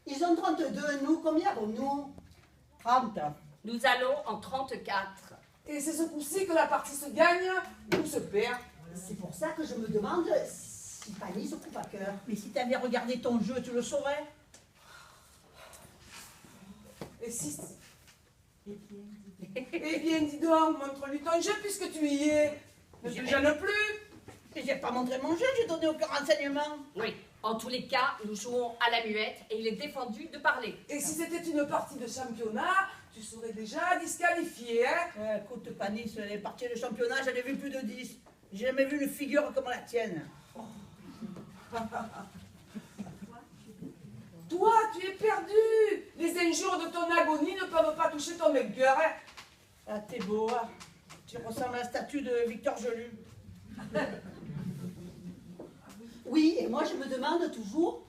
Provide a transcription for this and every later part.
Ils ont 32, nous, combien avons-nous? 30. Nous allons en 34. Et c'est ce coup-ci que la partie se gagne ou se perd. C'est pour ça que je me demande si Fanny se coupe à cœur. Mais si t'avais regardé ton jeu, tu le saurais. Et si... Eh bien, dis donc, montre-lui ton jeu puisque tu y es. Ne te gêne plus. Mais j'ai pas montré mon jeu, j'ai donné aucun renseignement. Oui, en tous les cas, nous jouons à la muette et il est défendu de parler. Et si c'était une partie de championnat, tu serais déjà disqualifié, hein? Écoute, Fanny, sur les parties de championnat, j'en ai vu plus de 10. J'ai jamais vu une figure comme la tienne. Toi, tu es perdu. Les injures de ton agonie ne peuvent pas toucher ton cœur, hein? Ah, t'es beau, hein. Tu ressembles à la statue de Victor Gelu. Oui, et moi je me demande toujours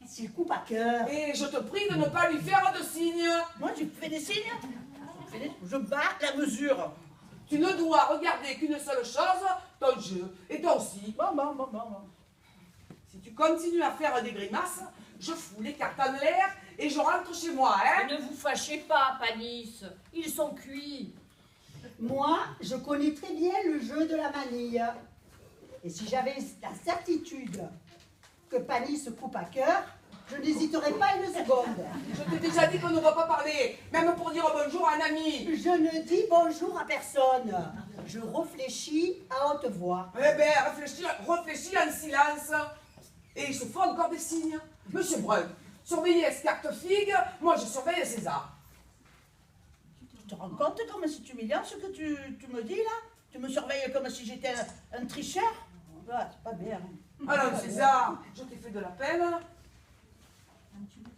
s'il coupe à cœur. Et je te prie de ne pas lui faire de signes. Moi, tu fais des signes. Je bats la mesure. Tu ne dois regarder qu'une seule chose, ton jeu, et toi aussi. Bon. Si tu continues à faire des grimaces, je fous les cartes en l'air et je rentre chez moi, hein? Ne vous fâchez pas, Panis. Ils sont cuits. Moi, je connais très bien le jeu de la manille. Et si j'avais la certitude que Fanny se coupe à cœur, je n'hésiterais pas une seconde. Je t'ai déjà dit qu'on ne va pas parler, même pour dire bonjour à un ami. Je ne dis bonjour à personne. Je réfléchis à haute voix. Eh bien, réfléchis en silence. Et il se faut encore des signes. Monsieur Brun, surveillez Escartefigue, moi je surveille César. Tu te rends compte comme si tu humiliant ce que tu me dis là? Tu me surveilles comme si j'étais un tricheur? Ah, c'est pas bien. Alors César, je t'ai fait de la peine.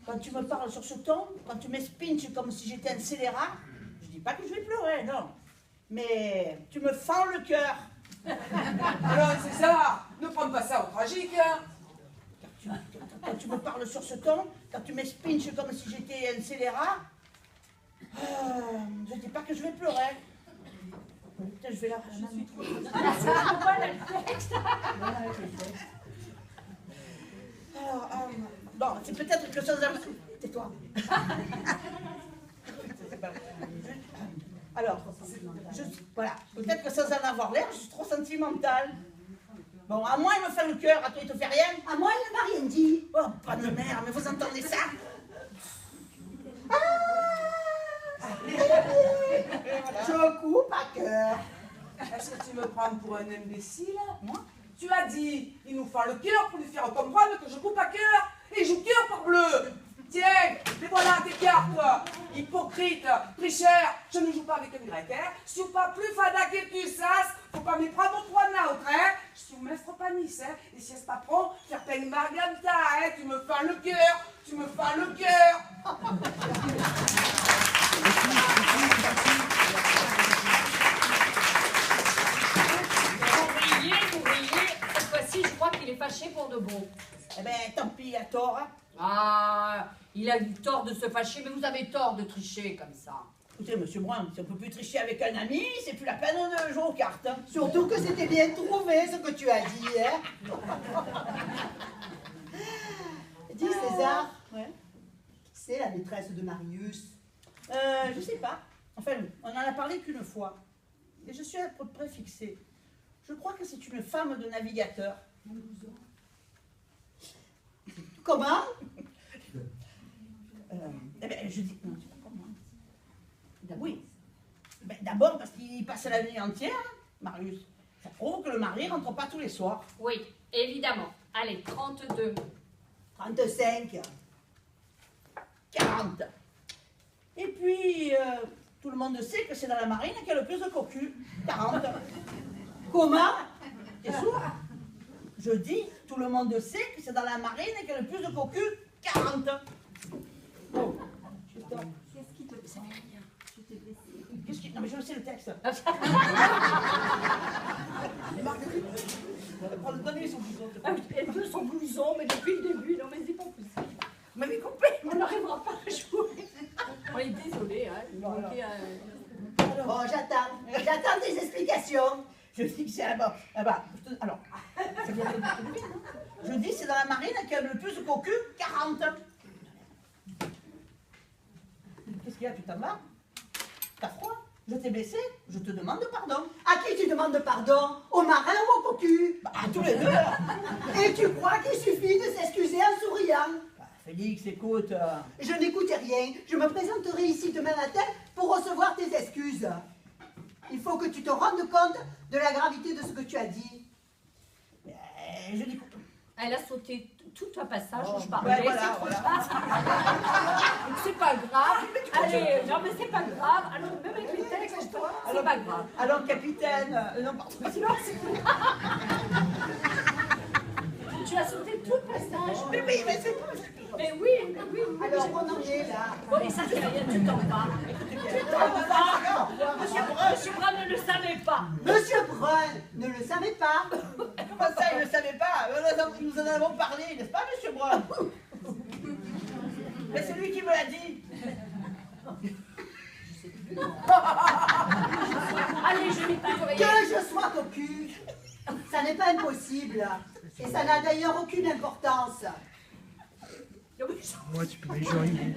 Quand tu me parles sur ce ton, quand tu m'espinches comme si j'étais un scélérat, je dis pas que je vais pleurer, non. Mais tu me fends le cœur. Alors César, ne prends pas ça au tragique. Quand tu me parles sur ce ton, quand tu m'espinches comme si j'étais un scélérat, je dis pas que je vais pleurer. Putain, je vais la... Je suis trop... Alors, bon, c'est peut-être que sans... Tais-toi. Alors, voilà, peut-être que sans en avoir l'air, je suis trop sentimentale. Bon, à moi, il me fait le cœur, à toi, il te fait rien. À moi, il ne m'a rien dit. Oh, pas de merde, mais vous entendez ça? Je coupe à cœur. Est-ce que tu me prends pour un imbécile? Moi? Tu as dit, il nous faut le cœur pour lui faire comprendre que je coupe à cœur. Et il joue cœur par bleu. Tiens, les voilà tes cartes. Hypocrite, tricheur, je ne joue pas avec un grec, hein. Je suis pas plus fada que tu sas. Faut pas me prendre pour un autre, hein. Je suis maître Panis, hein. Et si c'est pas prend, faire une marganta, hein. Tu me fais le cœur, tu me fais le cœur. Vous riez. Cette fois-ci, je crois qu'il est fâché pour de bon. Eh ben, tant pis, à tort. Hein. Ah, il a eu tort de se fâcher, mais vous avez tort de tricher comme ça. Écoutez, monsieur Brun, si on peut plus tricher avec un ami, c'est plus la peine de jouer aux cartes. Hein. Surtout que c'était bien trouvé ce que tu as dit, hein. Dis César, Ouais. c'est la maîtresse de Marius. Je sais pas. Enfin, on en a parlé qu'une fois. Et je suis à peu près fixée. Je crois que c'est une femme de navigateur. Comment? Eh ben, je dis... Non, c'est pas comment. Oui. Ben, d'abord parce qu'il passe la nuit entière, Marius. Ça prouve que le mari rentre pas tous les soirs. Oui, évidemment. Allez, 32. 35. 40. Et puis, tout le monde sait que c'est dans la marine qu'il y a le plus de cocu. 40. Comment? T'es sourd? Je dis, tout le monde sait que c'est dans la marine qu'il y a le plus de cocu. 40. Oh. Qu'est-ce qui te prend? Je t'ai blessé. Qu'est-ce qui... Non mais je sais le texte. Donnez son blouson. Elle veut son blouson, mais depuis le début, non mais c'est pas possible. Vous m'avez coupé. On n'arrivera pas à jouer. On est désolé, hein. Il manquait un... Bon, j'attends tes explications. Je dis que c'est là-bas. Là-bas. Alors, ça vient de bien, non? Je dis c'est dans la marine qu'il y a le plus de cocu. 40. qu'est-ce qu'il y a? Tu t'en vas? T'as froid? Je t'ai blessé? Je te demande pardon. À qui tu demandes pardon? Au marin ou au cocu? Bah, à tous les deux. Et tu crois qu'il suffit de s'excuser en souriant? Bah, Félix, écoute. Je n'écoute rien. Je me présenterai ici demain matin pour recevoir tes excuses. Il faut que tu te rendes compte de la gravité de ce que tu as dit. Je dis. Elle a sauté tout un passage où je Ouais, parlais. voilà, c'est trop voilà. tard. C'est pas grave. Allez, non mais c'est pas grave. Alors même avec les textes, c'est pas grave. Alors, capitaine. Non, pardon. Tu as sauté tout le passage. Mais oui, mais c'est pas. Mais oui. Alors, on en est là. Bon, et ça c'est rien, tu t'en vas. Monsieur Brun ne le savait pas. Monsieur Brun ne le savait pas. Comment ça, il ne le savait pas? Nous en avons parlé, n'est-ce pas, monsieur Brun? Mais c'est lui qui me l'a dit. Allez, je vais pas Que je sois cocu, ça n'est pas impossible. Et ça n'a d'ailleurs aucune importance. Non, mais Moi, tu peux les gens.